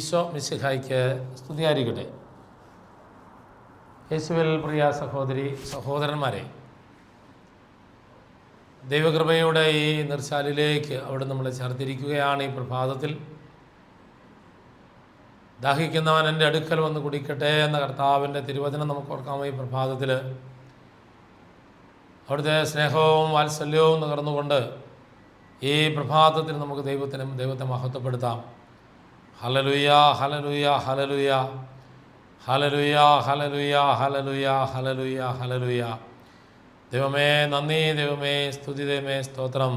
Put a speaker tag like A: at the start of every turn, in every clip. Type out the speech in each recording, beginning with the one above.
A: ഈശോ മിശിഹായ്ക്ക് സ്തുതിയായിരിക്കട്ടെ. യേശുവിൽ പ്രിയ സഹോദരി സഹോദരന്മാരെ, ദൈവകൃപയുടെ ഈ നിർശാലിലേക്ക് അവിടെ നമ്മളെ ചേർത്തിരിക്കുകയാണ്. ഈ പ്രഭാതത്തിൽ ദാഹിക്കുന്നവൻ എൻ്റെ അടുക്കൽ വന്ന് കുടിക്കട്ടെ എന്ന കർത്താവിൻ്റെ തിരുവചനം നമുക്ക് ഓർക്കാം. ഈ പ്രഭാതത്തിൽ അവിടുത്തെ സ്നേഹവും വാത്സല്യവും നുകർന്നുകൊണ്ട് ഈ പ്രഭാതത്തിൽ നമുക്ക് ദൈവത്തെ മഹത്വപ്പെടുത്താം. ഹല്ലേലൂയ, ഹല്ലേലൂയ, ഹല്ലേലൂയ, ഹല്ലേലൂയ, ഹല്ലേലൂയ, ഹല്ലേലൂയ, ഹല്ലേലൂയ, ഹല്ലേലൂയ. ദൈവമേ നന്ദി, ദൈവമേ സ്തുതി, ദൈവമേ സ്തോത്രം,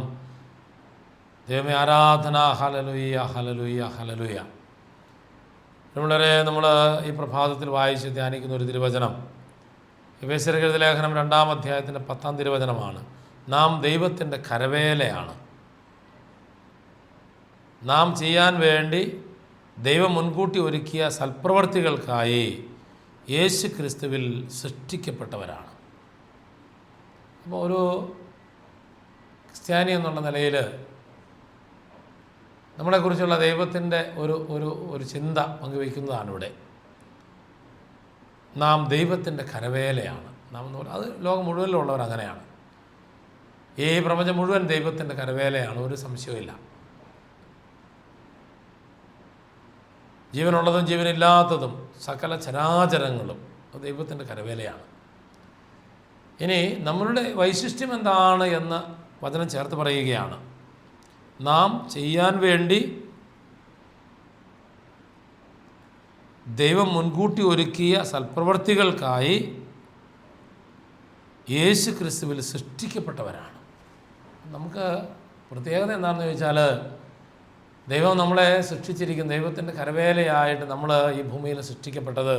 A: ദൈവമേ ആരാധന. ഹല്ലേലൂയ, ഹല്ലേലൂയ, ഹല്ലേലൂയ. വളരെ നമ്മൾ ഈ പ്രഭാതത്തിൽ വായിച്ച് ധ്യാനിക്കുന്ന ഒരു തിരുവചനം എഫേസ്യർക്കെഴുതിയ ലേഖനം 2-ാം അധ്യായത്തിൻ്റെ 10-ാം തിരുവചനമാണ്. നാം ദൈവത്തിൻ്റെ കരവേലയാണ്. നാം ചെയ്യാൻ വേണ്ടി ദൈവം മുൻകൂട്ടി ഒരുക്കിയ സൽപ്രവർത്തികൾക്കായി യേശു ക്രിസ്തുവിൽ സൃഷ്ടിക്കപ്പെട്ടവരാണ്. അപ്പോൾ ഒരു ക്രിസ്ത്യാനി എന്നുള്ള നിലയിൽ നമ്മളെക്കുറിച്ചുള്ള ദൈവത്തിൻ്റെ ഒരു ചിന്ത പങ്കുവയ്ക്കുന്നതാണ് ഇവിടെ. നാം ദൈവത്തിൻ്റെ കരവേലയാണ്. നാം എന്ന് പറഞ്ഞാൽ അത് ലോകം മുഴുവനിലുള്ളവർ അങ്ങനെയാണ്. ഈ പ്രപഞ്ചം മുഴുവൻ ദൈവത്തിൻ്റെ കരവേലയാണ്, ഒരു സംശയവുമില്ല. ജീവനുള്ളതും ജീവനില്ലാത്തതും സകല ചരാചരങ്ങളും ദൈവത്തിൻ്റെ കരവേലയാണ്. ഇനി നമ്മളുടെ വൈശിഷ്ട്യം എന്താണ് എന്ന് വചനം ചേർത്ത് പറയുകയാണ്. നാം ചെയ്യാൻ വേണ്ടി ദൈവം മുൻകൂട്ടി ഒരുക്കിയ സൽപ്രവർത്തികൾക്കായി യേശു ക്രിസ്തുവിൽ സൃഷ്ടിക്കപ്പെട്ടവരാണ്. നമുക്ക് പ്രത്യേകത എന്താണെന്ന് ചോദിച്ചാൽ, ദൈവം നമ്മളെ സൃഷ്ടിച്ചിരിക്കുന്ന ദൈവത്തിൻ്റെ കരവേലയായിട്ട് നമ്മൾ ഈ ഭൂമിയിൽ സൃഷ്ടിക്കപ്പെട്ടത്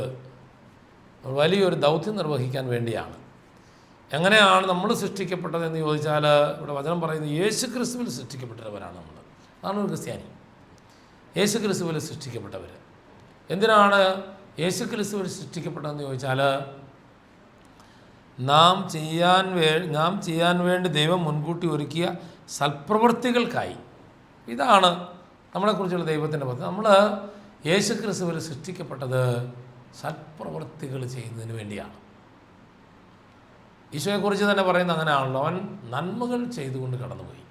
A: വലിയൊരു ദൗത്യം നിർവഹിക്കാൻ വേണ്ടിയാണ്. എങ്ങനെയാണ് നമ്മൾ സൃഷ്ടിക്കപ്പെട്ടതെന്ന് ചോദിച്ചാൽ, ഇവിടെ വചനം പറയുന്നത് യേശു ക്രിസ്തുവിൽ സൃഷ്ടിക്കപ്പെട്ടവരാണ് നമ്മൾ. അതാണ് ഒരു ക്രിസ്ത്യാനി, യേശു ക്രിസ്തുവിൽ സൃഷ്ടിക്കപ്പെട്ടവർ. എന്തിനാണ് യേശു ക്രിസ്തുവിൽ സൃഷ്ടിക്കപ്പെട്ടതെന്ന് ചോദിച്ചാൽ, നാം ചെയ്യാൻ വേണ്ടി ദൈവം മുൻകൂട്ടി ഒരുക്കിയ സൽപ്രവൃത്തികൾക്കായി. ഇതാണ് നമ്മളെക്കുറിച്ചുള്ള ദൈവത്തിൻ്റെ പദ്ധതി. നമ്മൾ യേശു ക്രിസ്തുവിൽ സൃഷ്ടിക്കപ്പെട്ടത് സൽപ്രവൃത്തികൾ ചെയ്യുന്നതിന് വേണ്ടിയാണ്. ഈശോയെക്കുറിച്ച് തന്നെ പറയുന്നത് അങ്ങനെയാണല്ലോ, അവൻ നന്മകൾ ചെയ്തുകൊണ്ട് കടന്നുപോയി.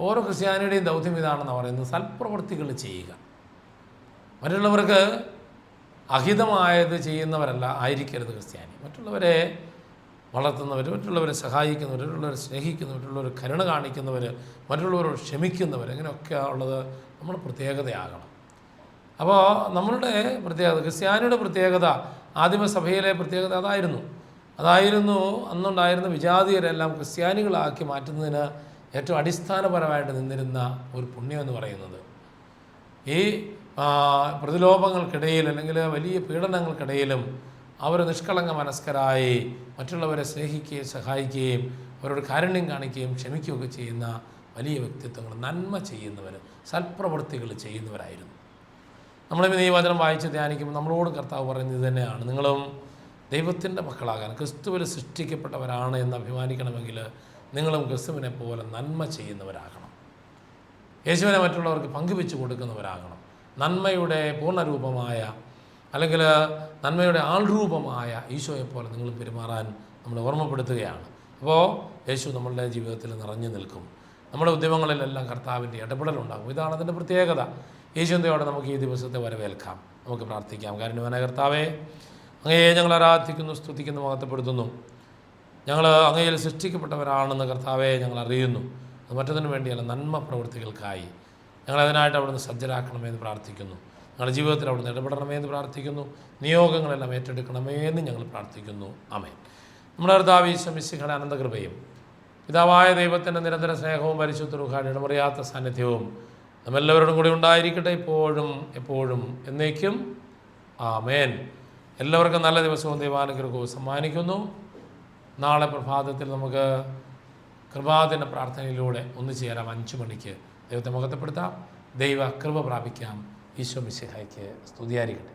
A: ഓരോ ക്രിസ്ത്യാനിയുടെയും ദൗത്യം ഇതാണെന്ന് പറയുന്നത്, സൽപ്രവൃത്തികൾ ചെയ്യുക. മറ്റുള്ളവർക്ക് അഹിതമായത് ചെയ്യുന്നവരല്ല ആയിരിക്കരുത് ക്രിസ്ത്യാനി. മറ്റുള്ളവരെ വളർത്തുന്നവർ, മറ്റുള്ളവരെ സഹായിക്കുന്നവർ, മറ്റുള്ളവരെ സ്നേഹിക്കുന്നവർ, മറ്റുള്ളവർ കരുണ കാണിക്കുന്നവർ, മറ്റുള്ളവരോട് ക്ഷമിക്കുന്നവർ, ഇങ്ങനെയൊക്കെ ഉള്ളത് നമ്മുടെ പ്രത്യേകതയാകണം. അപ്പോൾ നമ്മളുടെ പ്രത്യേകത, ക്രിസ്ത്യാനിയുടെ പ്രത്യേകത, ആദിമസഭയിലെ പ്രത്യേകത അതായിരുന്നു അന്നുണ്ടായിരുന്ന വിജാതീയരെല്ലാം ക്രിസ്ത്യാനികളാക്കി മാറ്റുന്നതിന് ഏറ്റവും അടിസ്ഥാനപരമായിട്ട് നിന്നിരുന്ന ഒരു പുണ്യം എന്ന് പറയുന്നത്, ഈ പ്രതിലോഭങ്ങൾക്കിടയിൽ അല്ലെങ്കിൽ വലിയ പീഡനങ്ങൾക്കിടയിലും അവർ നിഷ്കളങ്ക മനസ്കരായി മറ്റുള്ളവരെ സ്നേഹിക്കുകയും സഹായിക്കുകയും അവരോട് കാരുണ്യം കാണിക്കുകയും ക്ഷമിക്കുകയൊക്കെ ചെയ്യുന്ന വലിയ വ്യക്തിത്വങ്ങൾ, നന്മ ചെയ്യുന്നവർ, സൽപ്രവൃത്തികൾ ചെയ്യുന്നവരായിരുന്നു. നമ്മളിന്ന് ഈ വചനം വായിച്ച് ധ്യാനിക്കുമ്പോൾ നമ്മളോട് കർത്താവ് പറയുന്നത് തന്നെയാണ്, നിങ്ങളും ദൈവത്തിൻ്റെ മക്കളാകാൻ ക്രിസ്തുവിൽ സൃഷ്ടിക്കപ്പെട്ടവരാണ് എന്ന് അഭിമാനിക്കണമെങ്കിൽ നിങ്ങളും ക്രിസ്തുവിനെ പോലെ നന്മ ചെയ്യുന്നവരാകണം. യേശുവിനെ മറ്റുള്ളവർക്ക് പങ്കുവെച്ച് കൊടുക്കുന്നവരാകണം. നന്മയുടെ പൂർണ്ണരൂപമായ അല്ലെങ്കിൽ നന്മയുടെ ആൾരൂപമായ ഈശോയെപ്പോലെ നിങ്ങൾ പെരുമാറാൻ നമ്മൾ ഓർമ്മപ്പെടുത്തുകയാണ്. അപ്പോൾ യേശു നമ്മളുടെ ജീവിതത്തിൽ നിറഞ്ഞു നിൽക്കും. നമ്മുടെ ഉദ്യമങ്ങളിലെല്ലാം കർത്താവിൻ്റെ ഇടപെടലുണ്ടാകും. ഇതാണ് അതിൻ്റെ പ്രത്യേകത. യേശുവിൻ്റെയോടെ നമുക്ക് ഈ ദിവസത്തെ വരവേൽക്കാം. നമുക്ക് പ്രാർത്ഥിക്കാം. കാരുണ്യവാനായ കർത്താവേ, അങ്ങയെ ഞങ്ങൾ ആരാധിക്കുന്നു, സ്തുതിക്കുന്നു, മഹത്വപ്പെടുത്തുന്നു. ഞങ്ങൾ അങ്ങയിൽ സൃഷ്ടിക്കപ്പെട്ടവരാണെന്ന് കർത്താവെ ഞങ്ങൾ അറിയുന്നു. അത് മറ്റതിനു വേണ്ടിയല്ല, നന്മ പ്രവൃത്തികൾക്കായി ഞങ്ങളതിനായിട്ട് അവിടുന്ന് സജ്ജരാക്കണമെന്ന് പ്രാർത്ഥിക്കുന്നു. ഞങ്ങളുടെ ജീവിതത്തിൽ അവിടുന്ന് ഇടപെടണമേ എന്ന് പ്രാർത്ഥിക്കുന്നു. നിയോഗങ്ങളെല്ലാം ഏറ്റെടുക്കണമേ എന്ന് ഞങ്ങൾ പ്രാർത്ഥിക്കുന്നു. ആമേൻ. നമ്മുടെ കർത്താവ് ഈശോ മിശിഹായുടെ അനന്തകൃപയും പിതാവായ ദൈവത്തിൻ്റെ നിരന്തര സ്നേഹവും പരിശുദ്ധ റൂഹായുടെ ഇടമറിയാത്ത സാന്നിധ്യവും നമ്മെല്ലാവരോടും കൂടി ഉണ്ടായിരിക്കട്ടെ, ഇപ്പോഴും എപ്പോഴും എന്നേക്കും. ആമേൻ. എല്ലാവർക്കും നല്ല ദിവസവും ദൈവാനുഗ്രഹവും സമ്മാനിക്കുന്നു. നാളെ പ്രഭാതത്തിൽ നമുക്ക് കൃപാദിന പ്രാർത്ഥനയിലൂടെ ഒന്നിച്ചു ചേരാം. 5 മണിക്ക് ദൈവത്തെ മഹത്വപ്പെടുത്താം, ദൈവ കൃപ പ്രാപിക്കാം. ഈശോ മിശിഹായ്ക്ക് സ്തുതിയായിരിക്കട്ടെ.